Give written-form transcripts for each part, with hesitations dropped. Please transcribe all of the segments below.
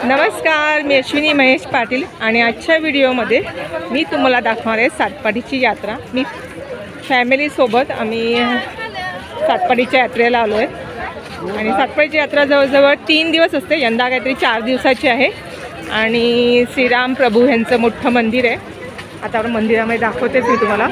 नमस्कार, मी अश्विनी महेश पाटील आणि आजच्या व्हिडिओमध्ये मी तुम्हाला दाखवणार आहे सातपाडीची यात्रा। मी फॅमिलीसोबत आम्ही सातपाडीच्या यात्रेला आलो आहे आणि सातपाडीची यात्रा जवळजवळ 3 दिवस असते। यंदा काहीतरी 4 दिवसाची आहे आणि श्रीराम प्रभू यांचं मोठं मंदिर आहे। आता आपण मंदिरामध्ये दाखवतेच मी तुम्हाला।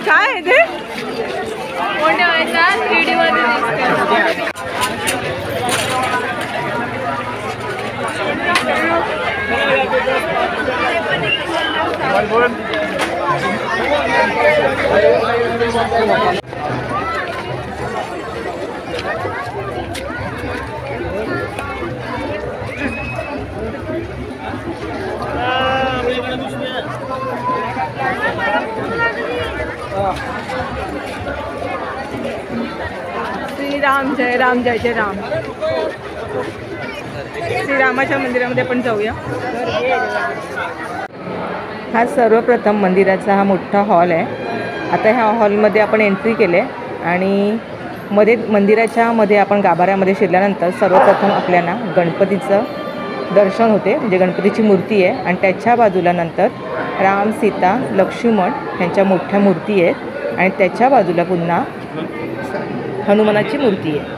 काय ते मोठ्या 3D मध्ये श्रीराम जय राम जय जय राम। श्रीरामाच्या मंदिरामध्ये आपण जाऊया। हा सर्वप्रथम मंदिराचा हा मोठा हॉल आहे। आता ह्या हॉलमध्ये आपण एंट्री केले आणि मंदिराच्या मध्ये आपण गाभाऱ्यामध्ये शिरल्यानंतर सर्वप्रथम आपल्याला गणपतीचं दर्शन होते, म्हणजे गणपतीची मूर्ती आहे आणि त्याच्या बाजूला नंतर राम सीता लक्ष्मण यांच्या मोठ्या मूर्ती आहेत आणि त्याच्या बाजूला पुन्हा हनुमानाची मूर्ती आहे।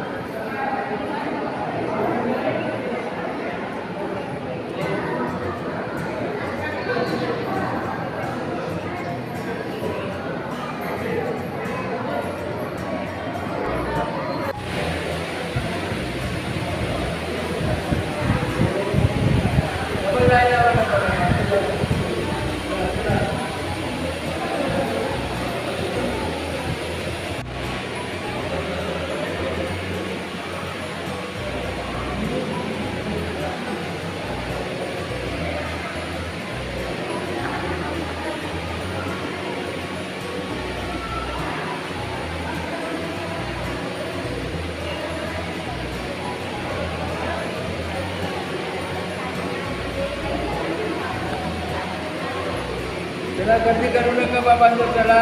चला गर्दी करू नका बाबा, चला।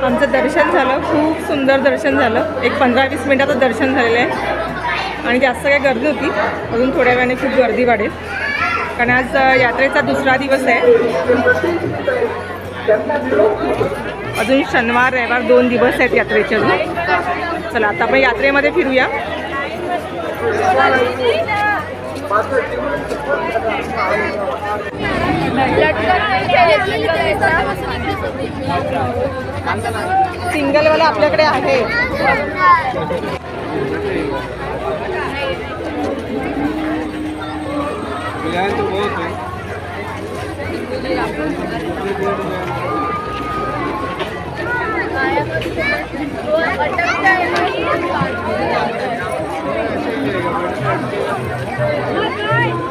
आमचं दर्शन झालं, खूप सुंदर दर्शन झालं। एक 15-20 मिनिटाचं दर्शन झालेलं आहे आणि जास्त काही गर्दी होती। अजून थोड्या वेळाने खूप गर्दी वाढेल कारण आज यात्रेचा दुसरा दिवस आहे। अजून शनिवार रविवार 2 दिवस आहेत यात्रेचे अजून। चला आता आपण यात्रेमध्ये फिरूया। सिंगलवाला आपल्याकडे आहे।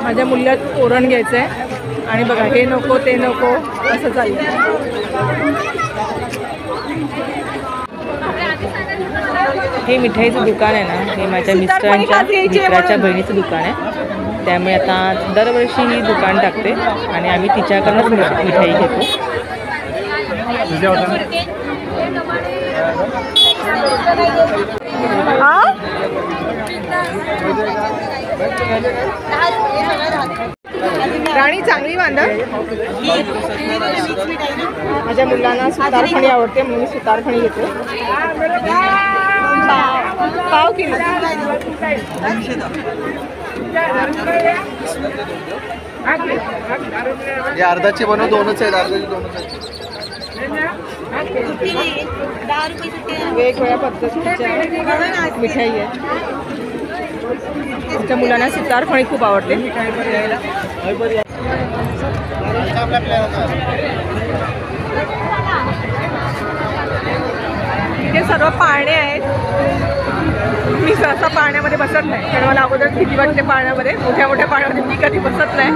माझ्या मुलीला ओरण घ्यायचं आहे आणि बघा हे नको ते नको असं चाललं. हे मिठाईचं दुकान आहे ना, हे माझ्या मिस्टरांच्या मित्राच्या बहिणीचं दुकान आहे. त्यामुळे आता दरवर्षी ही दुकान टाकते आणि आम्ही तिच्याकडनंच मिठाई घेतो. राणी चांगली बांधा. माझ्या मुलांना सुतारफणी आवडते म्हणून मी सुतारफणी घेते. पाव किलो. अर्धाचे बनव, दोनच आहेत, अर्धाचे दोनच आहेत. वेगवेगळ्या पद्धतीच्या मिठाई आहे. आमच्या मुलांना सुतारफणी खूप आवडते. इथे सर्व पाळणे आहेत. मी सहसा पाळण्यामध्ये बसत नाही कारण मला अगोदर भीती वाटते पाळण्यामध्ये. मोठ्या मोठ्या पाळण्यामध्ये मी कधी बसत नाही.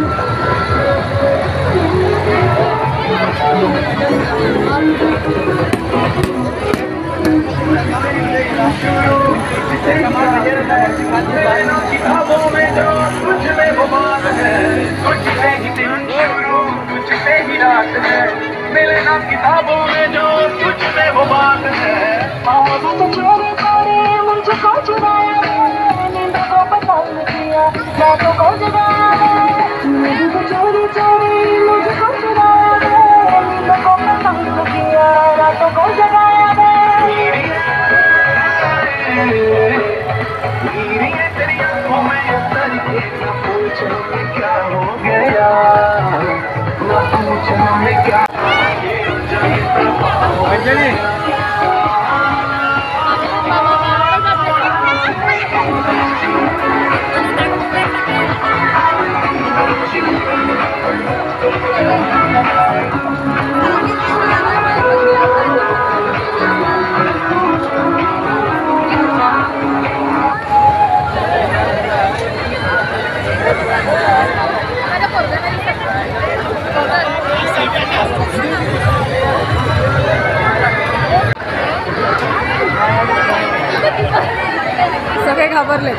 सगळे घाबरले.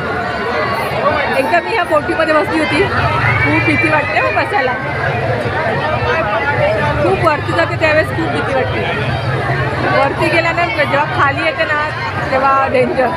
एकदा मी ह्या बोटीमध्ये बसली होती. खूप भीती वाटते मग बसायला. खूप वरती जाते त्यावेळेस खूप भीती वाटते. वरती गेल्यानंतर जेव्हा खाली येते ना तेव्हा डेंजर.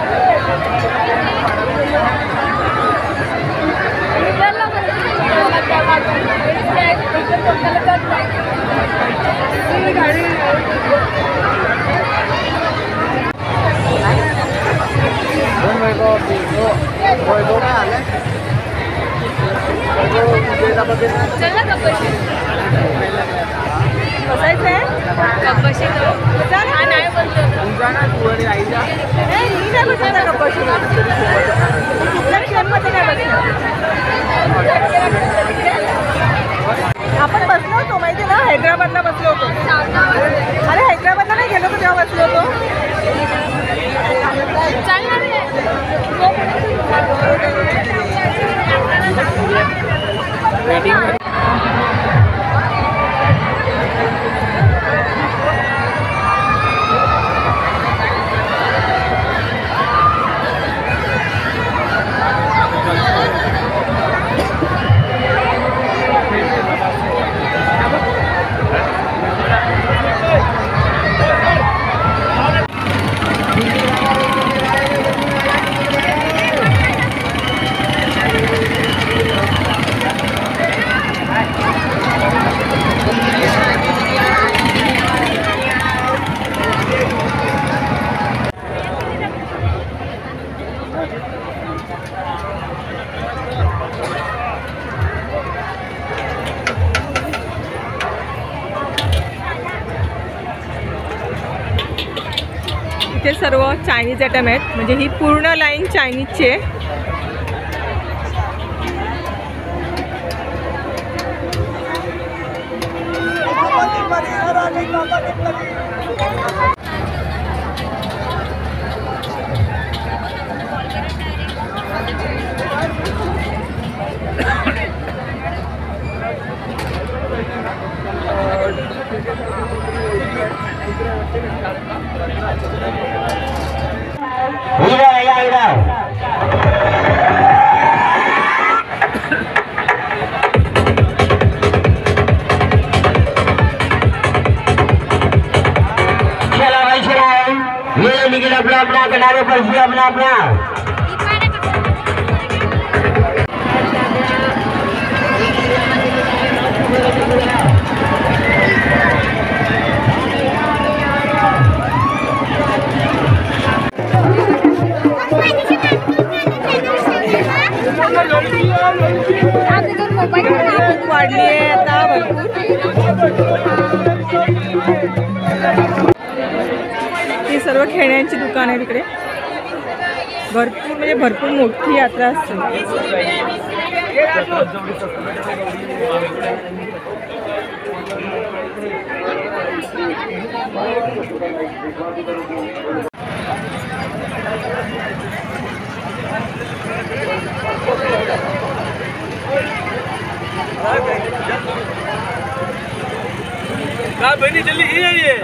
आपण बसलो होतो माहिती ना, हैदराबादला बसलो होतो. अरे हैदराबादला नाही गेलो तेव्हा बसलो होतो. इथे सर्व चायनीज आयटम आहेत. म्हणजे ही पूर्ण लाईन चायनीजची आहे. अपना अपना किनारे पर भी अपना अपना भूक वाढली आहे आता भरपूर। ही सर्व खेळण्यांची दुकान आहे तिकडे, भरपूर म्हणजे भरपूर मोठी यात्रा असते। का बहनी जल्दी ये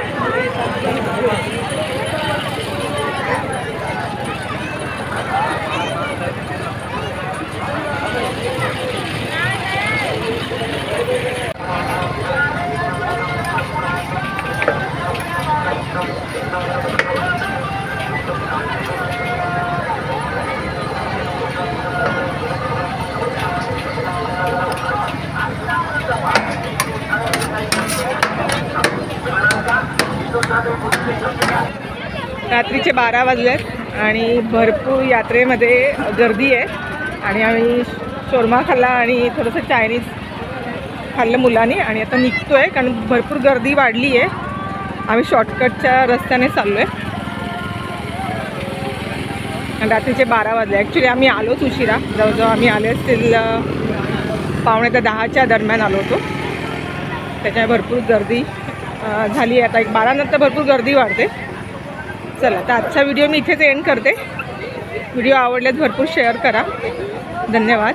रात्रीचे 12 वाजलेत आणि भरपूर यात्रेमध्ये गर्दी आहे आणि आम्ही शोरमा खाल्ला आणि थोडंसं चायनीज खाल्लं मुलांनी आणि आता निघतोय कारण भरपूर गर्दी वाढली आहे। आम्ही शॉर्टकटच्या रस्त्याने चाललो आहे आणि रात्रीचे 12 वाजले। ॲक्च्युली आम्ही आलोच उशिरा, जवळजवळ आम्ही आले असतील 9:45च्या दरम्यान आलो होतो, त्याच्यामुळे भरपूर गर्दी झाली आहे। आता 12 नंतर भरपूर गर्दी वाढते। चला तर आजचा व्हिडिओ मी इथेच एंड करते। व्हिडिओ आवडल्यास भरपूर शेअर करा। धन्यवाद।